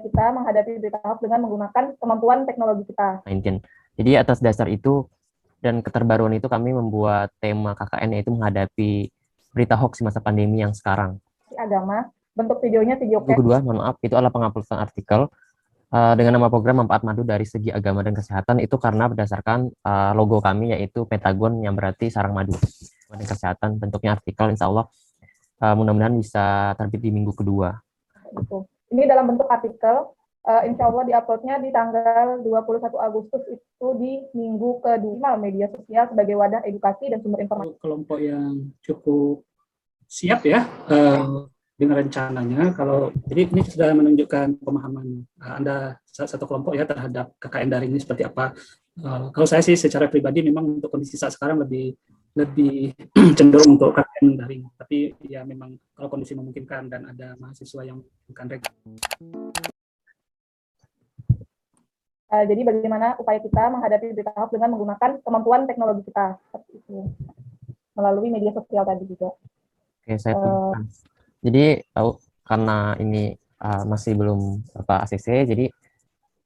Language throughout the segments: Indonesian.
kita menghadapi berita hoax dengan menggunakan kemampuan teknologi kita. 19. Jadi atas dasar itu dan keterbaruan itu kami membuat tema KKN yaitu menghadapi berita hoax di masa pandemi yang sekarang. Agama, bentuk videonya video kedua, mohon maaf, itu adalah penguploadan artikel dengan nama program Manfaat Madu dari Segi Agama dan Kesehatan. Itu karena berdasarkan logo kami yaitu pentagon yang berarti sarang madu dan kesehatan. Bentuknya artikel, insya Allah mudah-mudahan bisa terbit di minggu kedua. Gitu. Ini dalam bentuk artikel, insya Allah diuploadnya di tanggal 21 Agustus itu di minggu kedua. Media sosial sebagai wadah edukasi dan sumber informasi. Kelompok yang cukup siap ya dengan rencananya. Jadi ini sudah menunjukkan pemahaman Anda satu kelompok ya terhadap KKN daring ini seperti apa. Kalau saya sih secara pribadi memang untuk kondisi saat sekarang lebih cenderung untuk KKN daring. Tapi ya memang kalau kondisi memungkinkan dan ada mahasiswa yang bukan reguler. Jadi bagaimana upaya kita menghadapi berita hoax dengan menggunakan kemampuan teknologi kita seperti itu melalui media sosial tadi juga. Oke, saya tunjukkan. Jadi karena ini masih belum ACC, jadi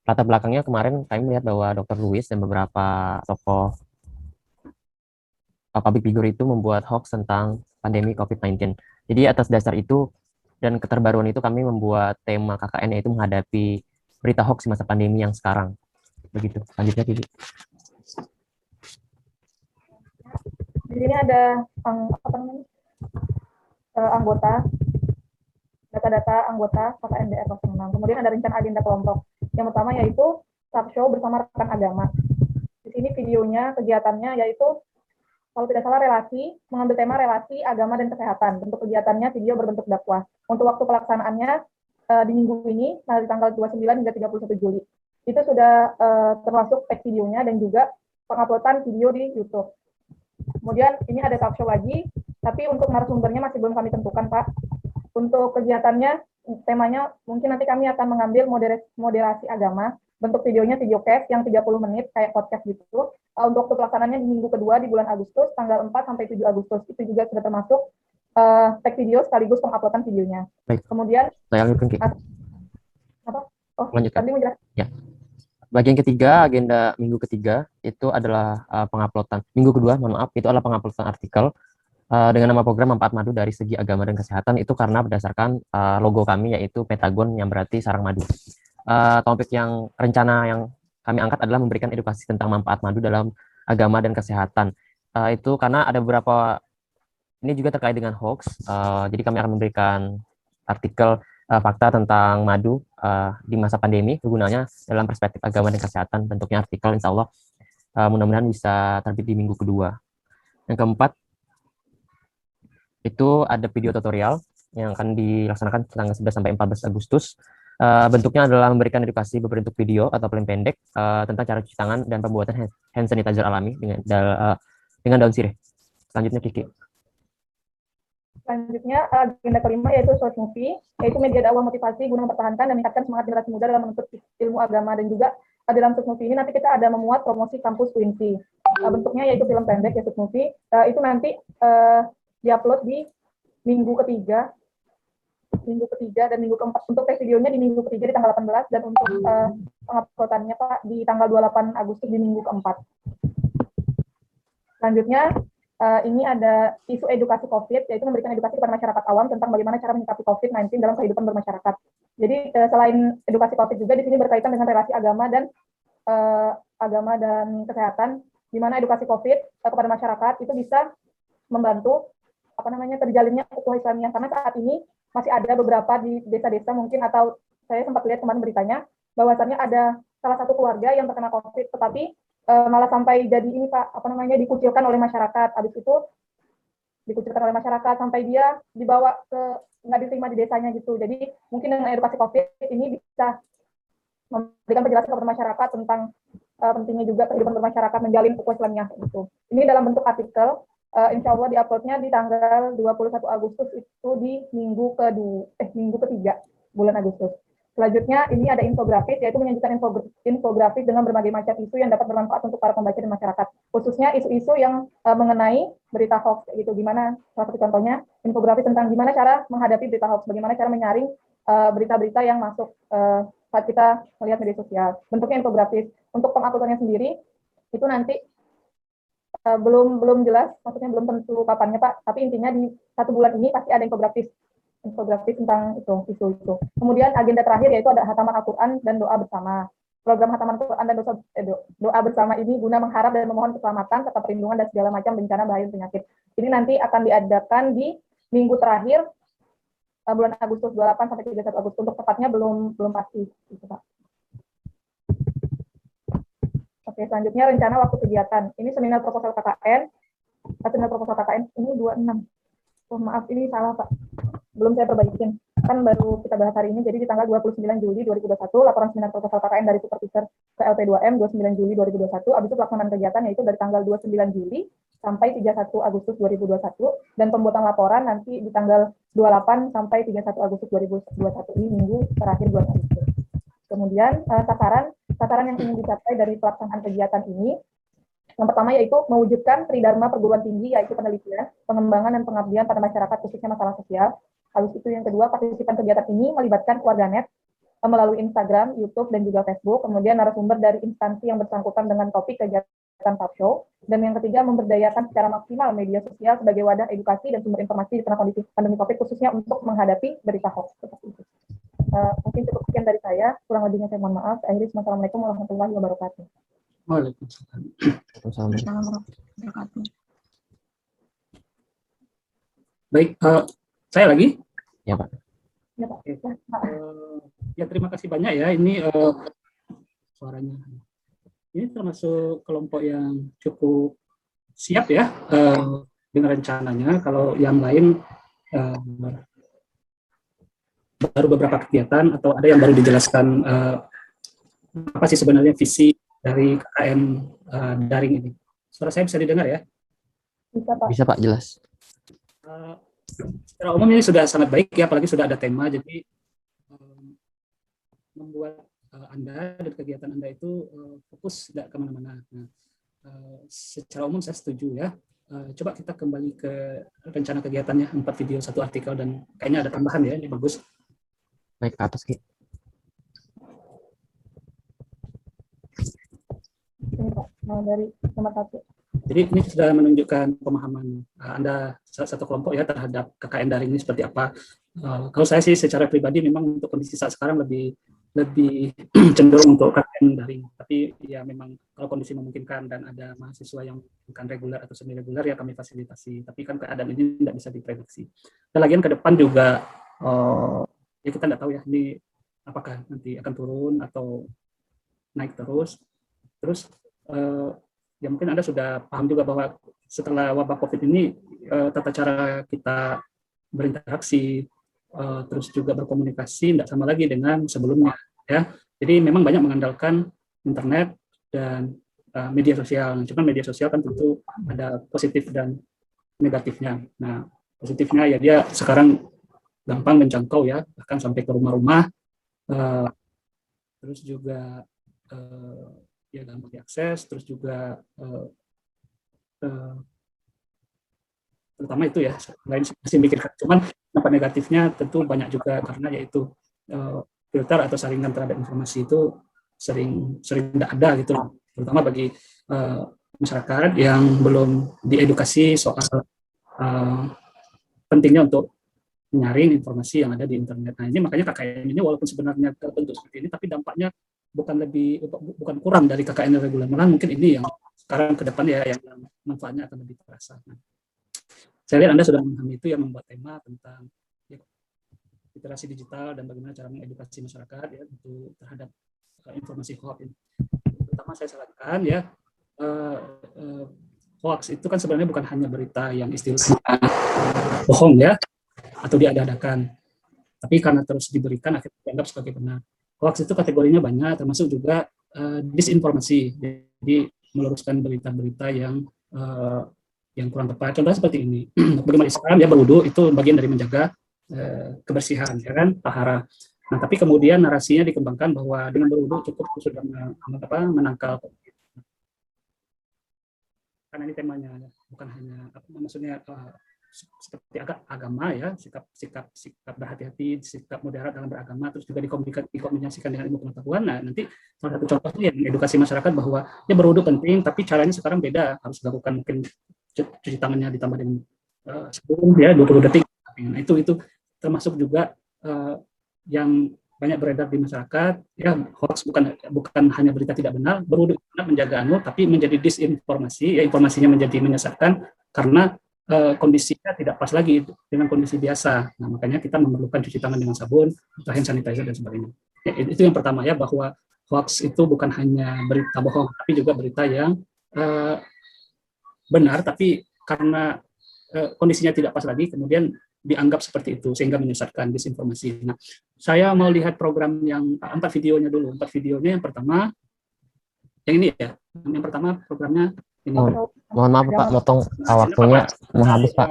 latar belakangnya kemarin kami melihat bahwa Dr. Louis dan beberapa tokoh public figure itu membuat hoax tentang pandemi COVID-19. Jadi atas dasar itu dan keterbaruan itu kami membuat tema KKN yaitu menghadapi berita hoax di masa pandemi yang sekarang. Begitu. Selanjutnya, Kiki. Di sini ada anggota, data-data anggota KKN DR 06. Kemudian ada rencana agenda kelompok. Yang pertama yaitu talkshow bersama rekan agama. Di sini videonya, kegiatannya yaitu kalau tidak salah mengambil tema relasi agama dan kesehatan. Bentuk kegiatannya video berbentuk dakwah. Untuk waktu pelaksanaannya di minggu ini, di tanggal 29 hingga 31 Juli. Itu sudah termasuk tag videonya dan juga penguploadan video di YouTube. Kemudian ini ada talkshow lagi, tapi untuk narasumbernya masih belum kami tentukan, Pak. Untuk kegiatannya, temanya mungkin nanti kami akan mengambil moderasi agama. Bentuk videonya videocast yang 30 menit, kayak podcast gitu. Untuk pelaksanaannya di minggu kedua di bulan Agustus, tanggal 4 sampai 7 Agustus. Itu juga sudah termasuk tag video sekaligus penguploadan videonya. Baik. Kemudian, saya lanjutkan, apa? Oh, lanjutkan. tadi menjelaskan. Ya. Bagian ketiga, agenda minggu ketiga, itu adalah penguploadan. Minggu kedua, mohon maaf, itu adalah penguploadan artikel dengan nama program Manfaat Madu dari Segi Agama dan Kesehatan. Itu karena berdasarkan logo kami, yaitu pentagon yang berarti sarang madu. Topik yang rencana yang kami angkat adalah memberikan edukasi tentang manfaat madu dalam agama dan kesehatan. Itu karena ada beberapa, ini juga terkait dengan hoax. Jadi kami akan memberikan artikel fakta tentang madu di masa pandemi, kegunaannya dalam perspektif agama dan kesehatan. Bentuknya artikel, insya Allah mudah-mudahan bisa terbit di minggu kedua. Yang keempat, itu ada video tutorial yang akan dilaksanakan tanggal 11 sampai 14 Agustus. Bentuknya adalah memberikan edukasi berbentuk video atau film pendek tentang cara cuci tangan dan pembuatan hand sanitizer alami dengan daun sirih. Selanjutnya, Kiki. Selanjutnya, agenda kelima yaitu short movie, yaitu media dakwah motivasi guna mempertahankan dan meningkatkan semangat generasi muda dalam menuntut ilmu agama. Dan juga dalam short movie ini nanti kita ada memuat promosi kampus Quincy. Bentuknya yaitu film pendek, ya short movie. Itu nanti diupload di minggu ketiga dan minggu keempat. Untuk tes videonya di minggu ketiga di tanggal 18 dan untuk penguploadannya Pak di tanggal 28 Agustus di minggu keempat. Selanjutnya, ini ada isu edukasi COVID, yaitu memberikan edukasi kepada masyarakat awam tentang bagaimana cara menyikapi COVID-19 dalam kehidupan bermasyarakat. Jadi selain edukasi COVID juga di sini berkaitan dengan relasi agama dan kesehatan, di mana edukasi COVID kepada masyarakat itu bisa membantu terjalinnya ukhuwah Islamiyah, karena saat ini masih ada beberapa di desa-desa mungkin, atau saya sempat lihat kemarin beritanya bahwasannya ada salah satu keluarga yang terkena COVID, tetapi malah sampai jadi ini Pak, dikucilkan oleh masyarakat. Habis itu dikucilkan oleh masyarakat sampai dia dibawa ke nggak diterima di desanya gitu. Jadi mungkin dengan edukasi COVID ini bisa memberikan penjelasan kepada masyarakat tentang pentingnya juga kehidupan bermasyarakat menjalin ukhuwah Islamiyah gitu. Ini dalam bentuk artikel, insya Allah diuploadnya di tanggal 21 Agustus itu di minggu ketiga bulan Agustus. Selanjutnya, ini ada infografis, yaitu menyajikan infografis dengan berbagai macam isu yang dapat bermanfaat untuk para pembaca dan masyarakat. Khususnya isu-isu yang mengenai berita hoax, gitu. Gimana, salah satu contohnya, infografis tentang gimana cara menghadapi berita hoax, bagaimana cara menyaring berita-berita yang masuk saat kita melihat media sosial. Bentuknya infografis. Untuk penguploadannya sendiri itu nanti belum jelas, maksudnya belum tentu kapannya Pak, tapi intinya di 1 bulan ini pasti ada infografis tentang isu itu. Kemudian agenda terakhir yaitu ada hataman Al-Quran dan doa bersama. Program hataman Al-Quran dan doa bersama ini guna mengharap dan memohon keselamatan serta perlindungan dan segala macam bencana bahaya penyakit. Ini nanti akan diadakan di minggu terakhir bulan Agustus 28 sampai 31 Agustus. Untuk tepatnya belum pasti gitu Pak. Oke, selanjutnya rencana waktu kegiatan. Ini seminar proposal KKN. Seminar proposal KKN ini 26. Oh, maaf, ini salah Pak. Belum saya perbaikin. Kan baru kita bahas hari ini, jadi di tanggal 29 Juli 2021, laporan seminar proposal KKN dari Supervisor ke LP2M 29 Juli 2021, habis itu pelaksanaan kegiatan yaitu dari tanggal 29 Juli sampai 31 Agustus 2021, dan pembuatan laporan nanti di tanggal 28 sampai 31 Agustus 2021, ini minggu terakhir bulan Agustus. Kemudian sasaran yang ingin dicapai dari pelaksanaan kegiatan ini, yang pertama yaitu mewujudkan tridharma perguruan tinggi, yaitu penelitian, pengembangan, dan pengabdian pada masyarakat khususnya masalah sosial. Habis itu yang kedua, partisipan kegiatan ini melibatkan warganet melalui Instagram, YouTube, dan juga Facebook. Kemudian narasumber dari instansi yang bersangkutan dengan topik kegiatan talk show. Dan yang ketiga, memberdayakan secara maksimal media sosial sebagai wadah edukasi dan sumber informasi di tengah kondisi pandemi COVID, khususnya untuk menghadapi berita hoax. Mungkin cukup sekian dari saya, kurang lebihnya saya mohon maaf. Akhirnya, Assalamualaikum warahmatullahi wabarakatuh. Waalaikumsalam. Baik, saya lagi. Ya Pak. Ya, Pak. Ya, terima kasih banyak ya. Ini suaranya. Ini termasuk kelompok yang cukup siap ya dengan rencananya. Kalau yang lain baru beberapa kegiatan atau ada yang baru dijelaskan apa sih sebenarnya visi dari KKN daring ini. Suara saya bisa didengar ya? Bisa Pak. Bisa Pak, jelas. Secara umum ini sudah sangat baik ya, apalagi sudah ada tema, jadi membuat Anda dan kegiatan Anda itu fokus tidak kemana-mana. Nah, secara umum saya setuju ya. Coba kita kembali ke rencana kegiatannya, 4 video, 1 artikel, dan kayaknya ada tambahan ya, ini bagus. Baik, ke atas Ki. Ini Pak, dari nomor 1. Jadi ini sudah menunjukkan pemahaman Anda satu kelompok ya terhadap KKN daring ini seperti apa. Kalau saya sih secara pribadi memang untuk kondisi saat sekarang lebih cenderung untuk KKN daring. Tapi ya memang kalau kondisi memungkinkan dan ada mahasiswa yang bukan reguler atau semi reguler ya kami fasilitasi. Tapi kan keadaan ini tidak bisa diprediksi. Dan lagian ke depan juga ya kita tidak tahu ya ini apakah nanti akan turun atau naik terus. Terus ya mungkin Anda sudah paham juga bahwa setelah wabah COVID ini tata cara kita berinteraksi terus juga berkomunikasi tidak sama lagi dengan sebelumnya ya. Jadi memang banyak mengandalkan internet dan media sosial. Cuma media sosial kan tentu ada positif dan negatifnya. Nah, positifnya ya dia sekarang gampang menjangkau ya, bahkan sampai ke rumah-rumah. Terus juga ya gampang diakses, terus juga terutama itu ya, lain masih mikirkan. Cuman dampak negatifnya tentu banyak juga karena yaitu filter atau saringan terhadap informasi itu sering tidak ada gitu, terutama bagi masyarakat yang belum diedukasi soal pentingnya untuk menyaring informasi yang ada di internet. Nah ini makanya KKN ini walaupun sebenarnya terbentuk seperti ini, tapi dampaknya bukan kurang dari KKN reguler, malah mungkin ini yang sekarang ke depan ya yang manfaatnya akan lebih terasa. Nah, saya lihat Anda sudah memahami itu yang membuat tema tentang ya, literasi digital dan bagaimana cara mengedukasi masyarakat ya untuk terhadap informasi hoax. Pertama saya sarankan ya hoax itu kan sebenarnya bukan hanya berita yang istilahnya bohong ya atau diada-adakan, tapi karena terus diberikan akhirnya dianggap sebagai benar. Hoax itu kategorinya banyak, termasuk juga disinformasi, jadi meluruskan berita-berita yang kurang tepat. Contohnya seperti ini, bagaimana Islam ya berwudu itu bagian dari menjaga kebersihan, ya kan, tahara. Nah, tapi kemudian narasinya dikembangkan bahwa dengan berwudu cukup sudah menangkal. Karena ini temanya, bukan hanya maksudnya seperti agama ya, sikap berhati-hati, sikap moderat dalam beragama, terus juga dikombinasikan dengan ilmu pengetahuan. Nah, nanti salah satu contohnya yang edukasi masyarakat bahwa ya berwudu penting, tapi caranya sekarang beda, harus dilakukan mungkin cuci tangannya ditambah dengan sabun ya 20 detik. Nah, itu termasuk juga yang banyak beredar di masyarakat ya, hoax bukan hanya berita tidak benar, berwudu menjaga tapi menjadi disinformasi ya, informasinya menjadi menyesatkan karena kondisinya tidak pas lagi dengan kondisi biasa. Nah, makanya kita memerlukan cuci tangan dengan sabun, hand sanitizer dan sebagainya. Ya, itu yang pertama ya, bahwa hoax itu bukan hanya berita bohong, tapi juga berita yang benar, tapi karena kondisinya tidak pas lagi, kemudian dianggap seperti itu sehingga menyesatkan, disinformasi. Nah, saya mau lihat program yang 4 videonya dulu. 4 videonya yang pertama, yang ini ya. Yang pertama programnya ini. Mohon maaf Pak, motong waktunya mau habis Pak.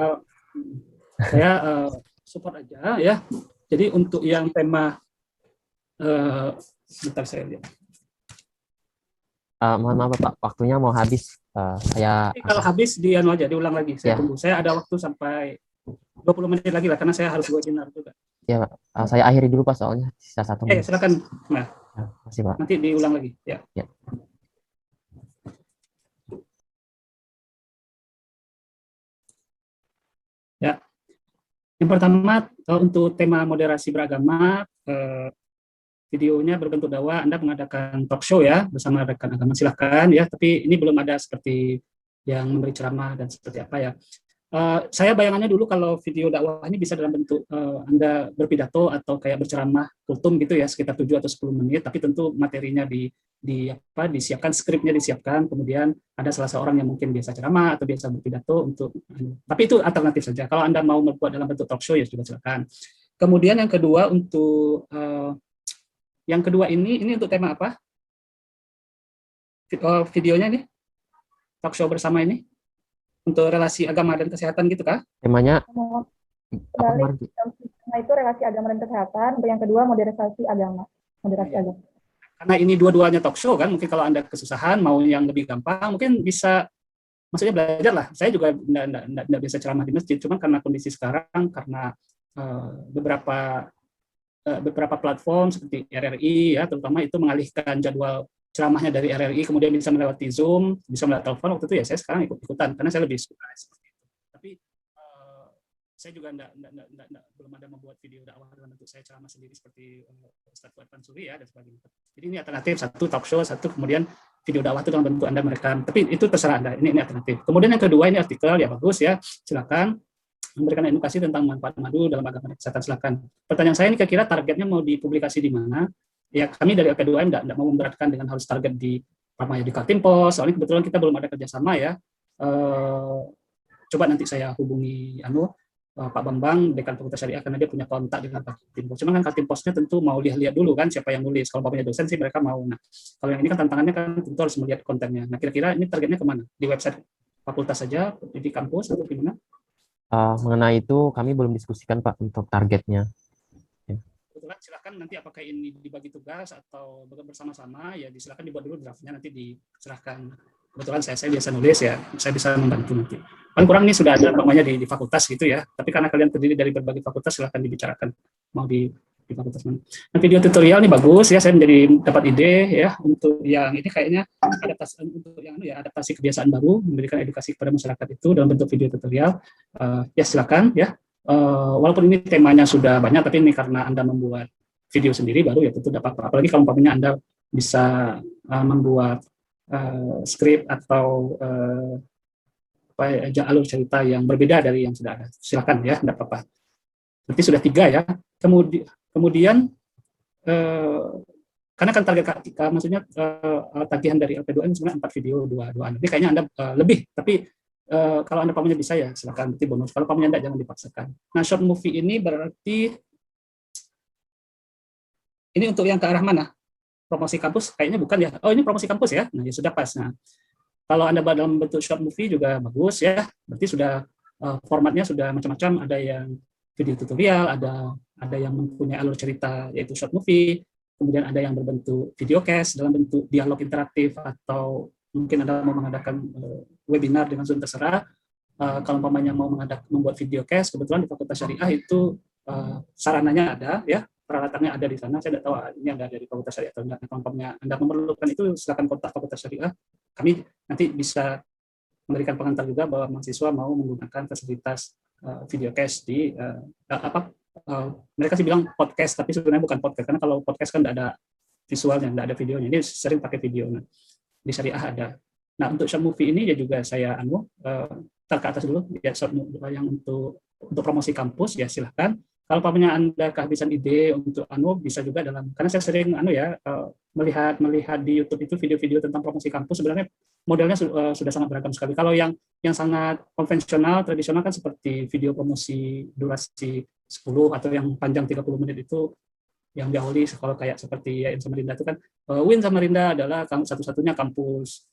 Saya support aja ya. Jadi untuk yang tema, bentar saya lihat. Mohon maaf Pak, waktunya mau habis. Kalau habis diulang lagi. Saya tunggu. Saya ada waktu sampai 20 menit lagi lah, karena saya harus webinar juga. Ya Pak, saya akhiri dulu Pak, soalnya sisa 1 menit. Silakan. Nah, makasih Pak. Nanti diulang lagi. Ya. Ya. Yang pertama untuk tema moderasi beragama, videonya berbentuk dakwah. Anda mengadakan talk show ya bersama rekan agama, silahkan ya. Tapi ini belum ada seperti yang memberi ceramah dan seperti apa ya. Saya bayangannya dulu kalau video dakwah ini bisa dalam bentuk Anda berpidato atau kayak berceramah kultum gitu ya, sekitar 7 atau 10 menit, tapi tentu materinya disiapkan, skripnya disiapkan, kemudian ada salah seorang yang mungkin biasa ceramah atau biasa berpidato tapi itu alternatif saja. Kalau Anda mau membuat dalam bentuk talk show ya juga silakan. Kemudian yang kedua untuk ini untuk tema apa? Videonya nih, talk show bersama ini. Untuk relasi agama dan kesehatan gitu kah? Temanya itu relasi agama dan kesehatan. Untuk yang kedua moderasi agama. Karena ini dua-duanya talk show kan, mungkin kalau Anda kesusahan mau yang lebih gampang, mungkin bisa, maksudnya belajar lah. Saya juga tidak bisa ceramah di masjid, cuma karena kondisi sekarang, karena beberapa platform seperti RRI ya, terutama itu mengalihkan jadwal ceramahnya dari RRI, kemudian bisa melewati Zoom, bisa melalui telepon. Waktu itu ya saya sekarang ikut-ikutan karena saya lebih suka seperti itu. Tapi saya juga belum ada membuat video dakwah dalam bentuk saya ceramah sendiri seperti Ustaz Fuad Mansuri ya dan sebagainya. Jadi ini alternatif, satu talk show, satu kemudian video dakwah itu dalam bentuk Anda merekam. Tapi itu terserah Anda. Ini alternatif. Kemudian yang kedua ini artikel ya, bagus ya, silakan memberikan edukasi tentang manfaat madu dalam agama dan kesehatan, silakan. Pertanyaan saya ini kira-kira targetnya mau dipublikasi di mana? Ya, kami dari LP2M tidak mau memberatkan dengan harus target di Kaltimpos, soalnya kebetulan kita belum ada kerjasama ya. Coba nanti saya hubungi Pak Bambang, Dekan Fakultas Syariah, karena dia punya kontak dengan Kaltimpos. Cuma kan Kaltimposnya tentu mau lihat dulu kan siapa yang nulis. Kalau bapaknya dosen sih mereka mau. Nah, kalau yang ini kan tantangannya kan tentu harus melihat kontennya. Nah, kira-kira ini targetnya kemana? Di website fakultas saja, di kampus atau gimana? Mengenai itu kami belum diskusikan Pak untuk targetnya. Silakan nanti apakah ini dibagi tugas atau bersama-sama ya, silakan dibuat dulu draftnya, nanti diserahkan. Kebetulan saya biasa nulis ya, saya bisa membantu nanti. Paling kurang ini sudah ada namanya di fakultas gitu ya, tapi karena kalian terdiri dari berbagai fakultas, silakan dibicarakan mau di fakultas mana. Nah, video tutorial ini bagus ya, saya menjadi dapat ide ya untuk yang ini kayaknya adaptasi kebiasaan baru, memberikan edukasi kepada masyarakat itu dalam bentuk video tutorial. Ya silakan ya. Walaupun ini temanya sudah banyak, tapi ini karena Anda membuat video sendiri baru ya tentu dapat. Apalagi kalau umpamanya Anda bisa membuat skrip atau alur cerita yang berbeda dari yang sudah ada, silakan ya, tidak apa-apa. Berarti sudah 3 ya. Kemudian karena kan target maksudnya tagihan dari LP2M sebenarnya 4 video 2 Ini kayaknya Anda lebih, tapi kalau Anda pamannya bisa ya silakan, berarti bonus. Kalau pamannya enggak, jangan dipaksakan. Nah, short movie ini berarti ini untuk yang ke arah mana? Promosi kampus? Kayaknya bukan ya. Oh, ini promosi kampus ya. Nah, ya sudah pas. Nah, kalau Anda dalam bentuk short movie juga bagus ya. Berarti sudah formatnya sudah macam-macam, ada yang video tutorial, ada yang mempunyai alur cerita yaitu short movie, kemudian ada yang berbentuk videocast dalam bentuk dialog interaktif, atau mungkin Anda mau mengadakan webinar dengan Zoom, terserah. kalau umpamanya mau membuat videocast, kebetulan di Fakultas Syariah itu sarananya ada, ya, peralatannya ada di sana. Saya tidak tahu ini ada dari Fakultas Syariah atau tidak. Kalau umpamanya Anda memerlukan itu, silakan kontak Fakultas Syariah. Kami nanti bisa memberikan pengantar juga bahwa mahasiswa mau menggunakan fasilitas videocast di mereka sih bilang podcast, tapi sebenarnya bukan podcast, karena kalau podcast kan tidak ada visualnya, tidak ada videonya. Ini sering pakai video. Nah, di Syariah ada. Nah, untuk short movie ini ya juga saya tar ke atas dulu ya, short movie yang untuk promosi kampus ya silahkan. Kalau pamannya Anda kehabisan ide untuk bisa juga karena saya sering melihat di YouTube itu video-video tentang promosi kampus, sebenarnya modelnya sudah sangat beragam sekali. Kalau yang sangat konvensional, tradisional kan seperti video promosi durasi 10 atau yang panjang 30 menit itu yang diawali kalau kayak seperti UIN Samarinda itu kan, UIN Samarinda adalah satu-satunya kampus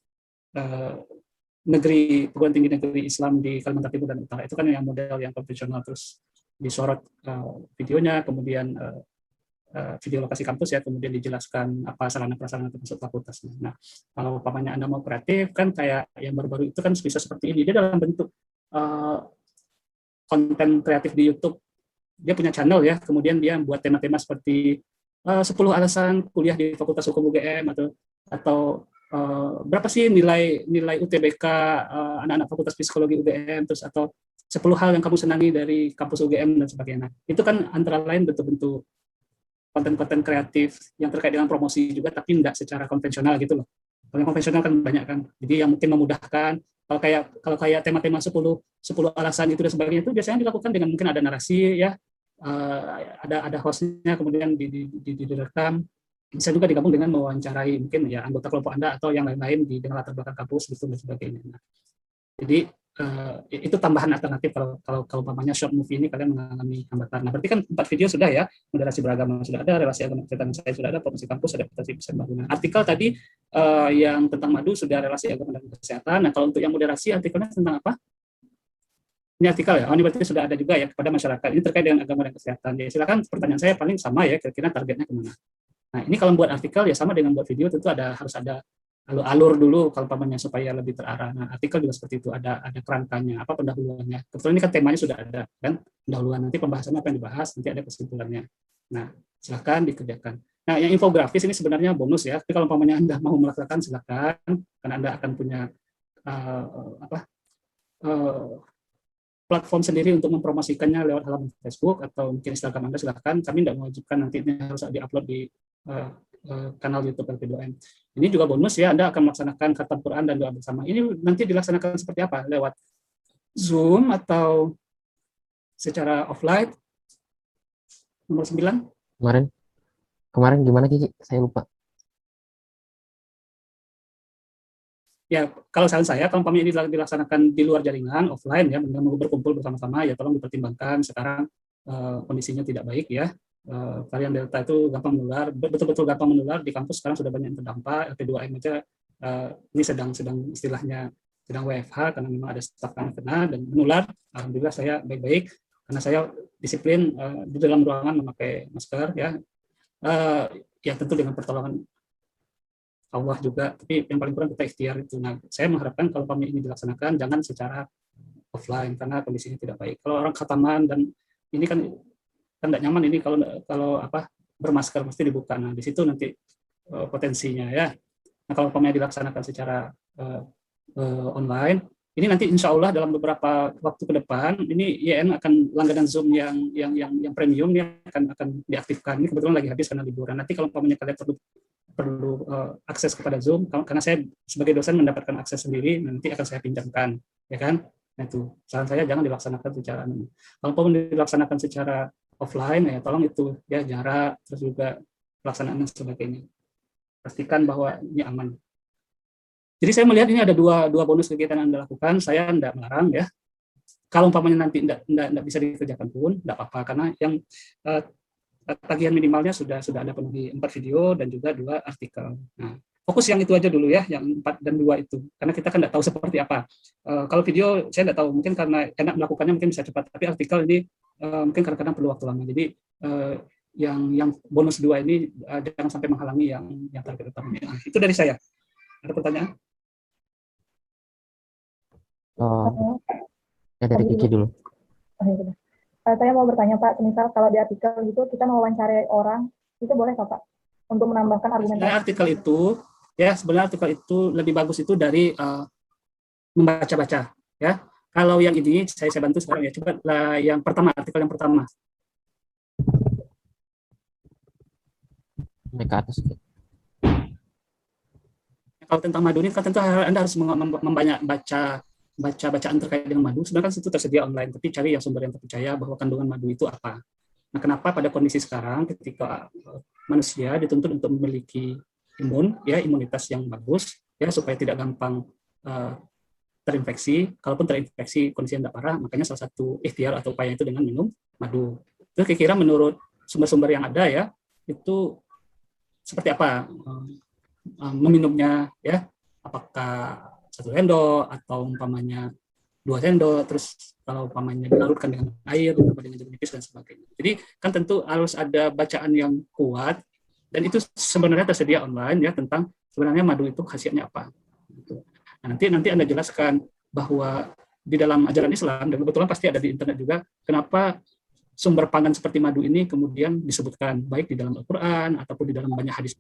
perguruan tinggi negeri Islam di Kalimantan Timur dan Utara. Itu kan yang model yang konvensional, terus disorot videonya, kemudian video lokasi kampus ya, kemudian dijelaskan apa sarana-prasarana termasuk fakultasnya. Nah, kalau umpamanya Anda mau kreatif kan kayak yang baru-baru itu kan bisa seperti ini, dia dalam bentuk konten kreatif di YouTube. Dia punya channel ya, kemudian dia buat tema-tema seperti 10 alasan kuliah di Fakultas Hukum UGM atau berapa sih nilai UTBK anak-anak Fakultas Psikologi UGM, terus atau 10 hal yang kamu senangi dari kampus UGM dan sebagainya. Itu kan antara lain bentuk-bentuk konten-konten kreatif yang terkait dengan promosi juga, tapi tidak secara konvensional gitu loh. Kalau yang konvensional kan banyak kan, jadi yang mungkin memudahkan. Kalau kayak tema-tema 10 alasan itu dan sebagainya, itu biasanya dilakukan dengan mungkin ada narasi ya, ada hostnya, kemudian direkam. Bisa juga digabung dengan mewawancarai mungkin ya anggota kelompok Anda atau yang lain-lain dengan latar belakang kampus gitu dan sebagainya. Nah, jadi itu tambahan alternatif kalau umpamanya short movie ini kalian mengalami hambatan. Nah, berarti kan 4 video sudah ya, moderasi beragama sudah ada, relasi agama kesehatan saya sudah ada, promosi kampus, adaptasi bangunan. Artikel tadi yang tentang madu sudah, relasi agama dan kesehatan. Nah, kalau untuk yang moderasi artikelnya tentang apa? Ini artikel ya, ini berarti sudah ada juga ya kepada masyarakat. Ini terkait dengan agama dan kesehatan. Ya, silakan pertanyaan saya paling sama ya, kira-kira targetnya kemana. Nah, ini kalau buat artikel ya sama dengan buat video, tentu harus ada alur dulu kalau pamannya supaya lebih terarah. Nah, artikel juga seperti itu, ada kerangkanya, apa pendahuluannya. Kebetulan ini kan temanya sudah ada kan, pendahuluan, nanti pembahasannya apa yang dibahas, nanti ada kesimpulannya. Nah, silakan dikerjakan. Nah, yang infografis ini sebenarnya bonus ya. Tapi kalau pamannya Anda mau melaksanakan silakan, karena Anda akan punya platform sendiri untuk mempromosikannya lewat halaman Facebook atau mungkin Instagram Anda, silakan. Kami tidak mewajibkan nanti ini harus diupload di kanal YouTube LP2M. Ini juga bonus ya, Anda akan melaksanakan khatam Quran dan doa bersama. Ini nanti dilaksanakan seperti apa? Lewat Zoom atau secara offline? Nomor 9? Kemarin gimana Kiki? Saya lupa. Ya, kalau saran saya, kalau ini dilaksanakan di luar jaringan, offline ya, berkumpul bersama-sama, ya tolong dipertimbangkan. Sekarang kondisinya tidak baik ya. Varian Delta itu gampang menular, betul-betul gampang menular. Di kampus sekarang sudah banyak yang terdampak. LP2M aja ini sedang istilahnya sedang WFH karena memang ada staf yang kena dan menular. Alhamdulillah saya baik-baik karena saya disiplin di dalam ruangan memakai masker ya. Ya tentu dengan pertolongan Allah juga, tapi yang paling kurang kita ikhtiar itu. Nah, saya mengharapkan kalau kami ini dilaksanakan jangan secara offline karena kondisinya tidak baik. Kalau orang khataman dan ini kan tidak nyaman ini kalau bermasker mesti dibuka. Nah, di situ nanti potensinya ya. Nah, kalau umpamanya dilaksanakan secara online, ini nanti insya Allah dalam beberapa waktu ke depan ini IAIN akan langganan Zoom yang premium ya akan diaktifkan. Ini kebetulan lagi habis karena liburan. Nanti kalau umpamanya kalian perlu akses kepada Zoom, karena saya sebagai dosen mendapatkan akses sendiri, nanti akan saya pinjamkan, ya kan? Nah, itu saran saya jangan dilaksanakan secara kalau dilaksanakan secara offline ya tolong itu ya jarak, terus juga pelaksanaan dan sebagainya. Pastikan bahwa ini aman. Jadi saya melihat ini ada dua bonus kegiatan yang Anda lakukan. Saya tidak melarang ya. Kalau umpamanya nanti tidak bisa dikerjakan pun tidak apa-apa, karena yang tagihan minimalnya sudah ada penuhi 4 video dan juga 2 artikel. Nah, fokus yang itu aja dulu ya, yang 4 dan 2 itu. Karena kita kan tidak tahu seperti apa. Kalau video saya tidak tahu, mungkin karena enak melakukannya mungkin bisa cepat, tapi artikel ini mungkin kadang-kadang perlu waktu lama. Jadi yang bonus 2 ini jangan sampai menghalangi yang target utamanya. Nah, itu dari saya. Ada pertanyaan? Ya, dari Kiki dulu. Oh, iya, benar. Saya mau bertanya Pak, misal kalau di artikel itu kita mau wawancara orang, itu boleh nggak Pak? Untuk menambahkan Sebenarnya argumentasi. sebenarnya artikel itu lebih bagus itu dari membaca-baca ya. Kalau yang ini saya bantu sekarang ya. Coba yang pertama, artikel yang pertama. Naik ke atas. Kalau tentang madu ini kan tentu Anda harus membanyak bacaan terkait dengan madu. Sebenarnya kan itu tersedia online, tapi cari yang sumber yang terpercaya bahwa kandungan madu itu apa. Nah, kenapa pada kondisi sekarang ketika manusia dituntut untuk memiliki imunitas yang bagus, ya supaya tidak gampang terinfeksi. Kalaupun terinfeksi kondisi yang tidak parah, makanya salah satu ikhtiar atau upaya itu dengan minum madu. Itu kira-kira menurut sumber-sumber yang ada ya, itu seperti apa meminumnya ya? Apakah 1 sendok atau umpamanya 2 sendok, terus kalau umpamanya dilarutkan dengan air ditambah dengan jeruk nipis dan sebagainya. Jadi kan tentu harus ada bacaan yang kuat, dan itu sebenarnya tersedia online ya tentang sebenarnya madu itu khasiatnya apa. Nah, nanti Anda jelaskan bahwa di dalam ajaran Islam, dan kebetulan pasti ada di internet juga, kenapa sumber pangan seperti madu ini kemudian disebutkan baik di dalam Al-Quran ataupun di dalam banyak hadis.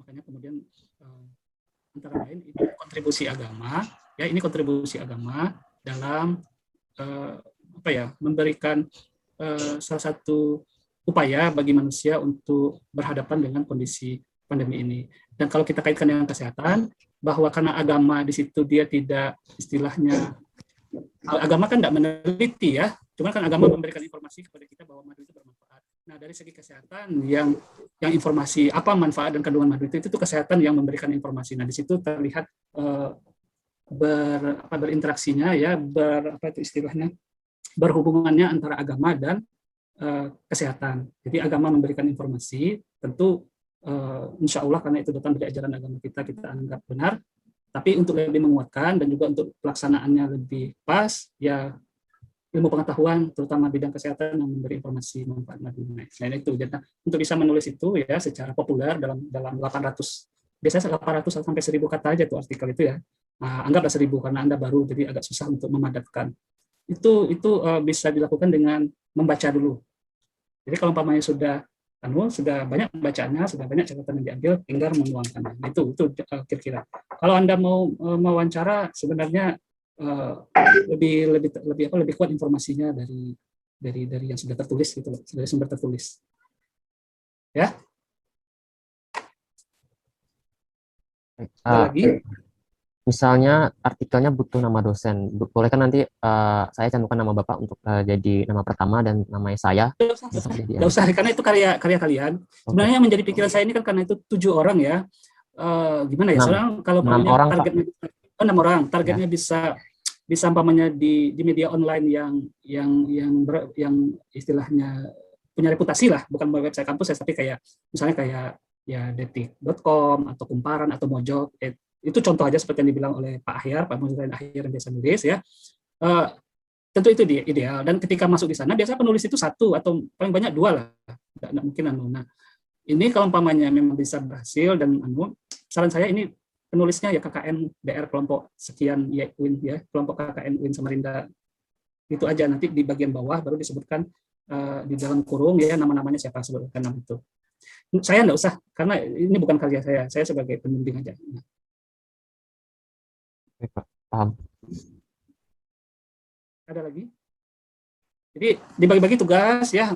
Makanya kemudian antara lain ini kontribusi agama, ya ini kontribusi agama dalam memberikan salah satu upaya bagi manusia untuk berhadapan dengan kondisi pandemi ini. Dan kalau kita kaitkan dengan kesehatan, bahwa karena agama di situ dia tidak istilahnya, agama kan tidak meneliti ya, cuma kan agama memberikan informasi kepada kita bahwa madu itu bermanfaat. Nah, dari segi kesehatan yang informasi apa manfaat dan kandungan madu itu kesehatan yang memberikan informasi. Nah, di situ terlihat berinteraksinya ya, istilahnya berhubungannya antara agama dan kesehatan. Jadi agama memberikan informasi, tentu insya Allah karena itu datang dari ajaran agama kita anggap benar. Tapi untuk lebih menguatkan dan juga untuk pelaksanaannya lebih pas, ya ilmu pengetahuan terutama bidang kesehatan yang memberi informasi manfaat madu. Nah, itu. Jadi untuk bisa menulis itu ya secara populer dalam 800, biasanya 800 sampai 1000 kata aja tuh artikel itu ya. Nah, anggaplah 1000 karena Anda baru jadi agak susah untuk memadatkan. Itu bisa dilakukan dengan membaca dulu. Jadi kalau umpamanya sudah banyak bacaannya, sudah banyak catatan yang diambil, tinggal menuangkannya. Nah, itu kira-kira. Kalau Anda mau mewawancara, sebenarnya lebih kuat informasinya dari yang sudah tertulis gitu, dari sumber tertulis. Ya. Ada lagi? Misalnya artikelnya butuh nama dosen, boleh kan nanti saya cantumkan nama Bapak untuk jadi nama pertama dan namanya saya. Nggak usah, karena itu karya kalian. Sebenarnya yang menjadi pikiran saya ini kan karena itu 7 orang ya. Gimana ya? Soalnya kalau targetnya 6 orang, targetnya bisa umpamanya di media online yang istilahnya punya reputasi lah, bukan website kampus ya, tapi misalnya kayak ya detik.com atau Kumparan atau Mojok. Itu contoh aja seperti yang dibilang oleh Pak Muzzain Ahyar yang biasa nulis ya. Tentu itu ideal, dan ketika masuk di sana biasanya penulis itu 1 atau paling banyak 2 lah, tidak mungkin Nah, ini kalau umpamanya memang bisa berhasil dan saran saya ini penulisnya ya KKN DR kelompok sekian UIN ya, kelompok KKN UIN Samarinda, itu aja. Nanti di bagian bawah baru disebutkan di dalam kurung ya nama-namanya siapa, sebutkan nama itu. Saya enggak usah karena ini bukan karya saya sebagai pembimbing aja. Paham. Ada lagi? Jadi dibagi-bagi tugas ya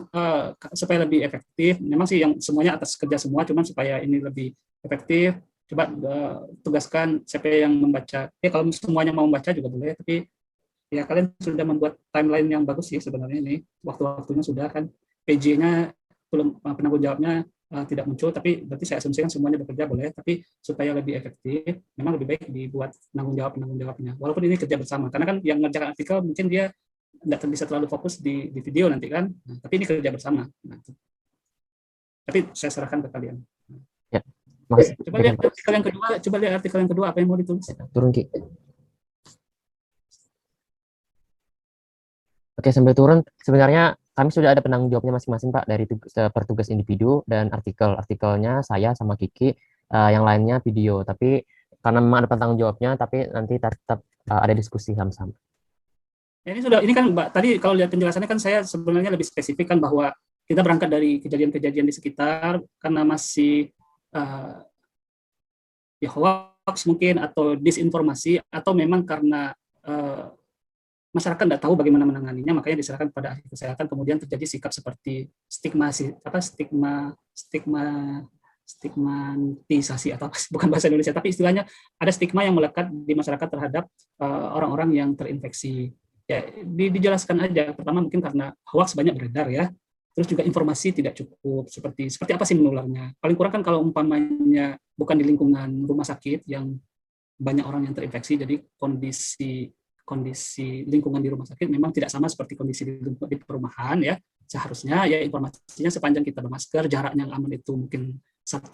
supaya lebih efektif. Memang sih yang semuanya atas kerja semua, cuman supaya ini lebih efektif, coba tugaskan siapa yang membaca. Ya kalau semuanya mau membaca juga boleh, tapi ya kalian sudah membuat timeline yang bagus sih sebenarnya ini. Waktu-waktunya sudah kan, PJ-nya belum, penanggung jawabnya tidak muncul, tapi berarti saya asumsikan semuanya bekerja boleh, tapi supaya lebih efektif, memang lebih baik dibuat penanggung jawabnya. Walaupun ini kerja bersama, karena kan yang ngerjakan artikel mungkin dia tidak bisa terlalu fokus di video nanti kan, tapi ini kerja bersama. Tapi saya serahkan ke kalian. Ya, coba lihat artikel yang kedua, apa yang mau ditulis? Turun Ki. Oke, sambil turun, sebenarnya kami sudah ada penanggung jawabnya masing-masing Pak, dari pertugas individu dan artikelnya saya sama Kiki, yang lainnya video. Tapi karena memang ada tanggung jawabnya, tapi nanti tetap ada diskusi sama-sama. Ya, ini kan Mbak, tadi kalau lihat penjelasannya kan saya sebenarnya lebih spesifik kan bahwa kita berangkat dari kejadian-kejadian di sekitar karena masih ya hoax mungkin atau disinformasi, atau memang karena masyarakat tidak tahu bagaimana menanganinya, makanya diserahkan pada ahli kesehatan, kemudian terjadi sikap seperti stigmatisasi atau bukan bahasa Indonesia, tapi istilahnya ada stigma yang melekat di masyarakat terhadap orang-orang yang terinfeksi. Ya, dijelaskan aja. Pertama mungkin karena hoax banyak beredar ya. Terus juga informasi tidak cukup, seperti apa sih menularnya. Paling kurang kan kalau umpamanya bukan di lingkungan rumah sakit yang banyak orang yang terinfeksi, jadi kondisi lingkungan di rumah sakit memang tidak sama seperti kondisi di perumahan ya. Seharusnya ya informasinya sepanjang kita bermasker, jarak yang aman itu mungkin 1,6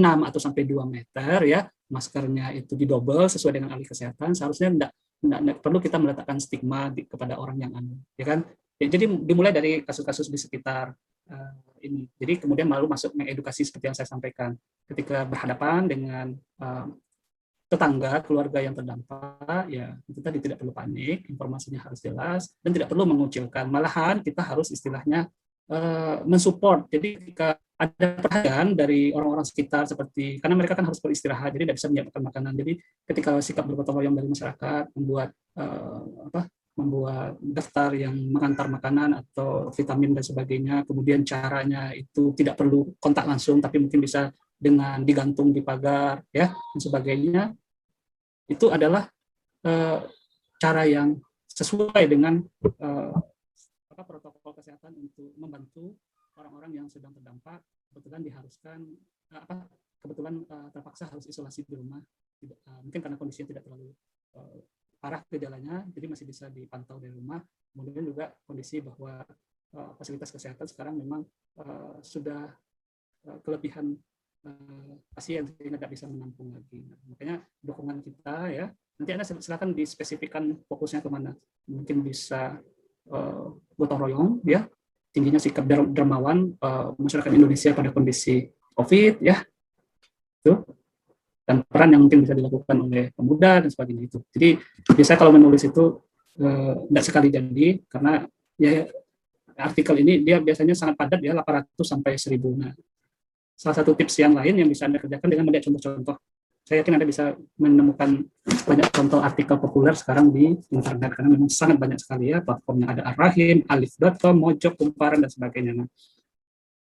atau sampai 2 meter ya. Maskernya itu didobel sesuai dengan ahli kesehatan, seharusnya tidak perlu kita meletakkan stigma kepada orang yang ya kan. Jadi dimulai dari kasus-kasus di sekitar ini. Jadi kemudian lalu masuk mengedukasi seperti yang saya sampaikan. Ketika berhadapan dengan tetangga, keluarga yang terdampak, ya itu tadi tidak perlu panik, informasinya harus jelas dan tidak perlu mengucilkan. Malahan kita harus istilahnya mensupport. Jadi ketika ada perhatian dari orang-orang sekitar seperti, karena mereka kan harus beristirahat, jadi tidak bisa menyiapkan makanan. Jadi ketika sikap bergotong royong dari masyarakat membuat daftar yang mengantar makanan atau vitamin dan sebagainya, kemudian caranya itu tidak perlu kontak langsung, tapi mungkin bisa dengan digantung di pagar, ya dan sebagainya. Itu adalah cara yang sesuai dengan protokol kesehatan untuk membantu orang-orang yang sedang terdampak, kebetulan diharuskan kebetulan terpaksa harus isolasi di rumah, mungkin karena kondisinya tidak terlalu parah gejalanya, jadi masih bisa dipantau dari rumah. Kemudian juga kondisi bahwa fasilitas kesehatan sekarang memang sudah kelebihan pasien sehingga tidak bisa menampung lagi. Nah, makanya dukungan kita ya, nanti Anda silakan dispesifikkan fokusnya kemana. Mungkin bisa gotong royong ya, tingginya sikap dermawan masyarakat Indonesia pada kondisi COVID ya, itu, dan peran yang mungkin bisa dilakukan oleh pemuda dan sebagainya itu. Jadi biasanya kalau menulis itu tidak sekali jadi, karena ya artikel ini dia biasanya sangat padat ya, 800 sampai 1000. Nah, salah satu tips yang lain yang bisa Anda kerjakan dengan melihat contoh-contoh. Saya yakin Anda bisa menemukan banyak contoh artikel populer sekarang di internet, karena memang sangat banyak sekali ya platformnya. Ada Ar-Rahim, Alif.com, Mojok, Kumparan, dan sebagainya. Nah,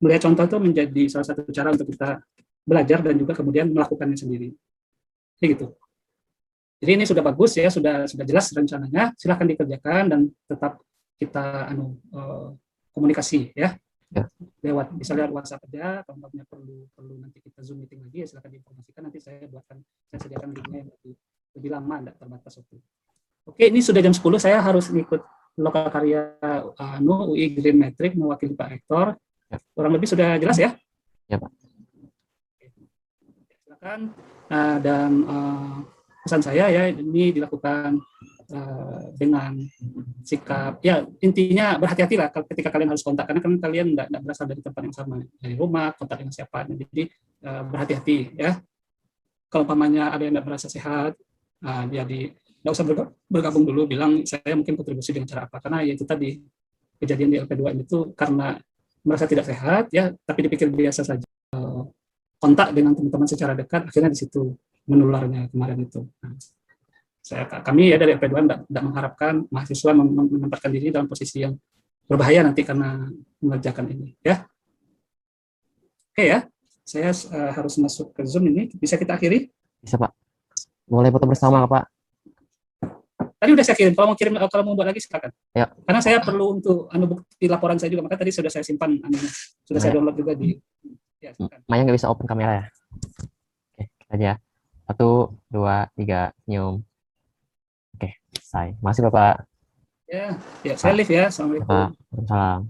melihat contoh itu menjadi salah satu cara untuk kita belajar dan juga kemudian melakukannya sendiri. Jadi gitu. Jadi ini sudah bagus ya, sudah jelas rencananya. Silahkan dikerjakan dan tetap kita komunikasi ya. Lewat bisa lewat WhatsApp aja, kalau perlu nanti kita Zoom meeting lagi ya silakan diinformasikan, nanti saya sediakan linknya yang lebih lama, tidak terbatas waktu. Oke, ini sudah jam 10, saya harus ikut lokal karya UI Green Metric mewakili Pak Rektor. Kurang lebih sudah jelas ya? Ya Pak. Silakan. Dan pesan saya ya, ini dilakukan dengan sikap ya, intinya berhati-hatilah ketika kalian harus kontak, karena kan kalian tidak berasal dari tempat yang sama, dari rumah, kontak dengan siapa. Jadi berhati-hati ya. Kalau pamannya ada yang tidak merasa sehat, jadi tidak usah bergabung dulu, bilang saya mungkin kontribusi dengan cara apa, karena ya itu tadi kejadian di LP2M itu karena merasa tidak sehat ya, tapi dipikir biasa saja, kontak dengan teman-teman secara dekat, akhirnya di situ menularnya kemarin itu. Nah, kami ya dari LP2M tidak mengharapkan mahasiswa menempatkan diri dalam posisi yang berbahaya nanti karena mengerjakan ini ya. Oke ya, saya harus masuk ke Zoom ini. Bisa kita akhiri? Bisa Pak. Boleh foto bersama Pak. Tadi udah saya kirim. Kalau mau buat lagi silakan. Ya. Karena saya perlu untuk bukti laporan saya juga. Maka tadi sudah saya simpan sudah saya download juga di. Ya, Maya nggak bisa open kamera ya. Oke, kita aja. 1, 2, 3, senyum. Oke, selesai. Masih Bapak. Ya, saya live ya. Assalamualaikum. Waalaikumsalam.